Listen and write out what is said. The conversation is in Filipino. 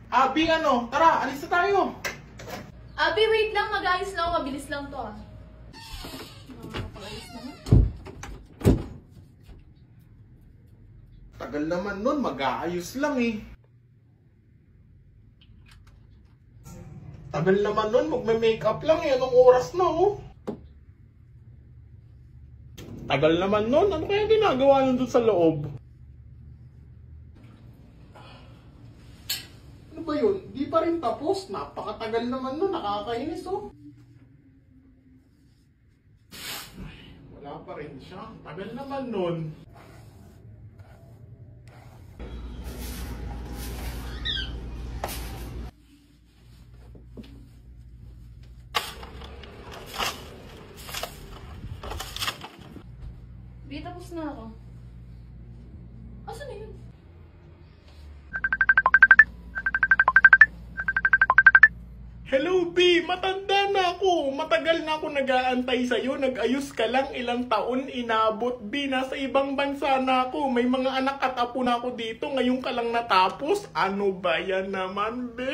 Abi, tara, alis na tayo. Abi, wait lang. Mag-ayos lang ako. Mabilis lang to ah. Nakakapag-ayos naman. Tagal naman nun, mag-aayos lang eh. Tagal naman nun, magme-makeup lang eh. Anong oras na oh? Tagal naman nun, ano kaya ginagawa nun dun sa loob? Ano ba yun? Di pa rin tapos. Napakatagal naman nun, nakakainis oh. Wala pa rin siya. Tagal naman nun. Di, tapos na ako. Asan na yun? Hello B, matanda na ako. Matagal na ako nag-aantay sa'yo. Nag-ayos ka lang, ilang taon inabot B. Nasa ibang bansa na ako. May mga anak at apo na ako dito. Ngayon ka lang natapos. Ano ba yan naman B?